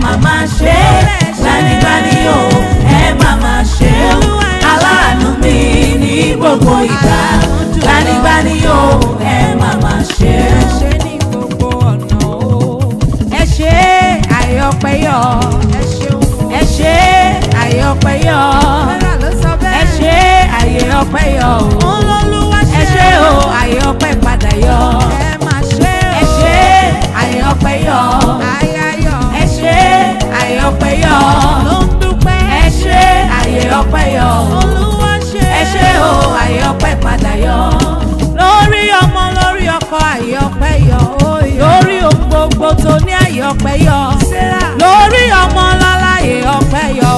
màmá ṣe, gbanigbani o ẹ màmá ṣe o, aláàánú mi ní gbogbo ìgbà, gbanigbani o ẹ màmá ṣe o. ní gbogbo ọ̀nà o. ẹ ṣe àyọpẹ́ yọ. ẹ ṣe àyọpẹ́ yọ. ẹ ṣe àyọpẹ́ yọ o. ẹ ṣe o àyọpẹ́ padà yọ. ẹ ṣe àyọpẹ́ yọ. ẹ ṣe àyọpẹ́ yọ. ẹ ṣe àyọpẹ́ yọ. ẹ ṣe o àyọpẹ́ padà yọ. lórí ọmọ lórí ọkọ àyọpẹ́ yọ. lórí ohun gbogbo tó ní àyọpẹ́ yọ. lórí ọmọ lọ́la àyọpẹ́ yọ.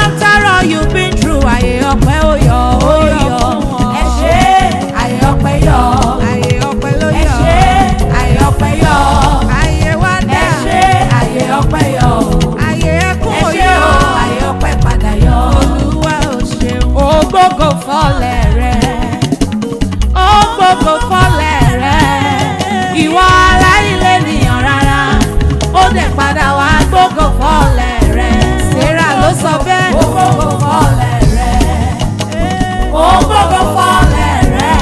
after all you been through àyọpẹ́ ó yọ ó yọ. ẹ ṣe àyọpẹ́ yọ. ẹ ṣe àyọpẹ́ yọ. ẹ ṣe àyọpẹ́ yọ. ẹ ṣe o àyọpẹ́ padà yọ. ògbógo fọlẹ̀ rẹ̀. ògbógo fọlẹ̀ rẹ̀. ìwọ aláìlé nìyàn rárá. ó dẹ̀ padà wá gbógo fọlẹ̀ rẹ̀. Sarah ló sọ bẹ́ẹ̀. ògbógo fọlẹ̀ rẹ̀. ògbógo fọlẹ̀ rẹ̀.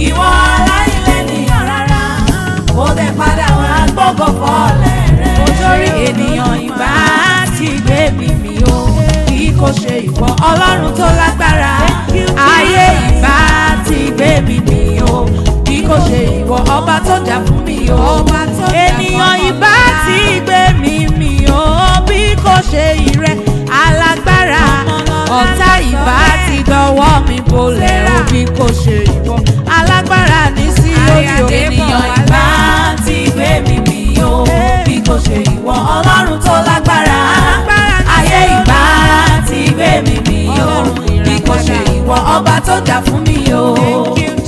ìwọ aláìlé nìyàn rárá. ó dẹ̀ padà wá gbógo fọlẹ̀ rẹ̀. nítorí ènìyàn ìbá ti gbé mi mì o. kí kò ṣe ìwọ ọlọ́run tó lágbára. ayé ìbá ti gbé mi mì o. bí kò ṣe ìwọ ọba tó jà fún mi o. ènìyàn ìbá ti gbé mi mì o. bí kò ṣe ìrẹ alágbára. ọ̀tá ìbá ti dọwọ́ mi bolẹ̀ o. bí kò ṣe ìwọ alágbára ní sí orí o. ènìyàn ìbá ti gbé mi mì o. bí kò ṣe ìwọ ọlọ́run tó lágbára. ayé ìbá ti gbé mi mì o. bí kò ṣe ìwọ ọba tó jà fún mi o.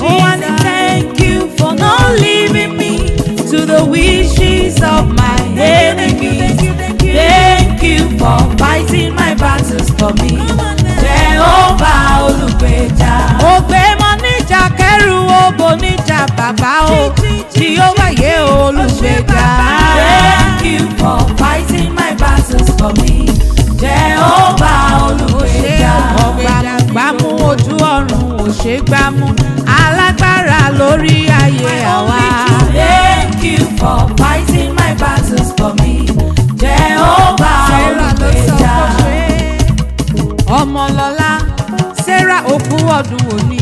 Oh, and thank you for not leaving me to the wishes of my enemies. Thank you for fighting my battles for me. Jehovah olùgbèjà. Ògbé mọ níjà kẹrù ògbó níjà bàbá o. Tí ó wáyé olùgbèjà. Thank you for fighting my battles for me. Jehovah olùgbèjà. Ọ̀gbàmù ojú ọ̀run ò ṣe gbámú. Alágbára lórí ayé àwa. Thank you for fighting my battles for me. Jehovah olùgbèjà. Ọmọlọ́lá Sarah òkú ọdún òní.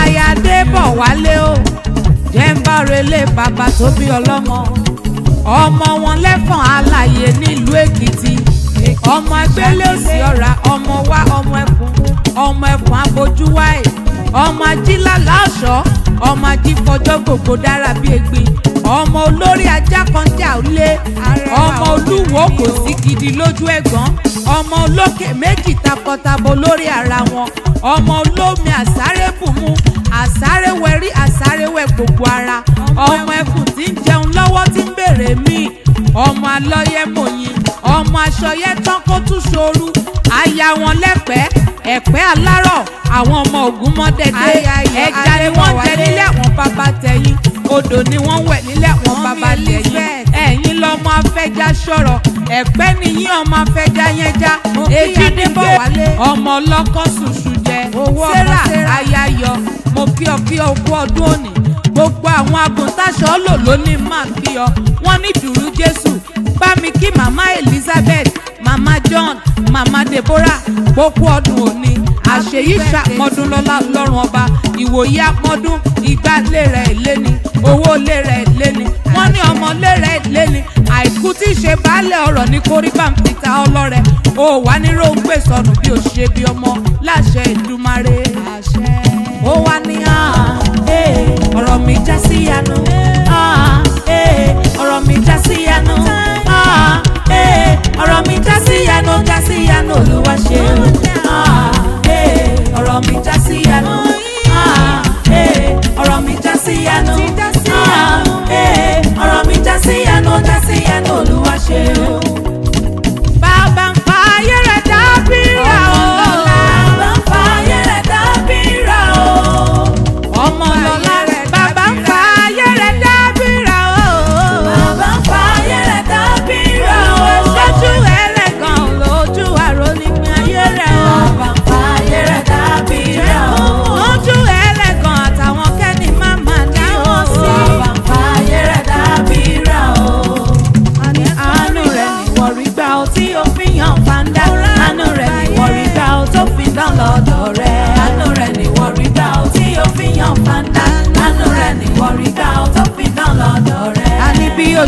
Ayáde bọ̀ wálé o. Jẹ́ńbárelé bàbá tó bí ọlọ́mọ. Ọmọ wọn lẹ́fọ̀n alàyè nílùú Èkìtì. Ọmọ ẹgbẹ́lẹ́ òsì ọ̀rà ọmọ wa ọmọ ẹkùn abojú wáì. Ọmọ ajílàlá ọ̀ṣọ́ ọmọ ajífọjọ́ gbogbo dára bí egbin. Ọmọ olórí ajá kan jà lé. Ọmọ olúwo kò sí gidi lójú ẹ̀gbọ́n. Ọmọ olókè méjì takọtabo lórí ara wọn. Ọmọ olómi àsárébùmú àsárewẹrí àsárewẹ gbogbo ara. Ọmọ ẹkùn tí ń jẹun lọ́wọ́ tí ń bèrè míì. Ọmọ alọ́yẹ mòyìn ọmọ aṣọyẹ tán kó tún ṣoru. aya wọn lẹ́pẹ́ ẹ̀pẹ́ alárọ̀ àwọn ọmọ ògún mọ́dẹ́dẹ́. ẹja ni wọ́n jẹ nílé àwọn bàbá tẹ̀yìn. odò ni wọ́n wẹ̀ nílé àwọn bàbá tẹ̀yìn. ẹ̀yin lọ́mọ afẹ́já ṣọ̀rọ̀ ẹ̀pẹ́ nìyí ọmọ afẹ́já yẹn já. èjì nígbè ọmọ ọlọ́kọ́ ṣùṣù jẹ. Sarah ayayọ mo kí ọ kú ọdún òní. gbogbo àwọn agùntàṣọ lò ló ní máa kí ọ. wọ́n ní dùrú Jésù bá mi kí màmá Elizabeth màmá John màmá Deborah gbogbo ọdún òní. àṣeyí ṣàpọ́dún lọ́lá lọ́rùn ọba. ìwòye àpọ́dún ìgbà lé rẹ̀ léni owó lé rẹ̀ léni. wọ́n ní ọmọ lé rẹ̀ léni. àìkú tí í ṣe baálé ọ̀rọ̀ ní kórìbá ń pìtà ọlọ́rẹ̀. ó wà ní róńgbè sọnù bí ó ṣe bí ọmọ láṣẹ Èdùmàrè. ó wà ní ọ̀rọ̀ mi já sí yanu. ọ̀rọ̀ mi já sí yanu. ọ̀rọ̀ mi já sí yanu Olúwa ṣe ọ̀rọ̀ mi já sí yanu. ọ̀rọ̀ mi já sí yanu. ọ̀rọ̀ mi já sí yanu Olúwa ṣe bàbá ń fa ayé rẹ̀ dábìrà o. Bàbá ń fa ayé rẹ̀ dábìrà o. ọmọ lọ́lá rẹ̀ bàbá ń fa ayé rẹ̀ dábìrà.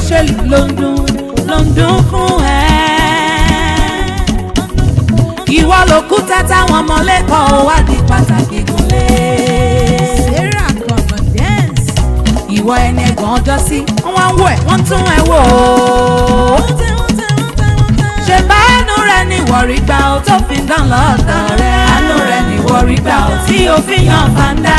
Ísírẹ́lì ló ń dún fún ẹ. Ìwọ lòkúta táwọn ọmọlẹ́kọ̀ọ́ wá di pàtàkì gúnlé. Sarah come and dance. Ìwọ ẹni ẹ̀gàn ọjọ́ sí wọ́n ń wò ẹ́ wọ́n tún ẹ wò ó. Ṣé bá àánú rẹ ni wọ̀rí gbà ó tó fi dán lọ́dọ̀ rẹ? Àánú rẹ ni wọ̀rí gbà ó tí ó fi yan fàǹdà.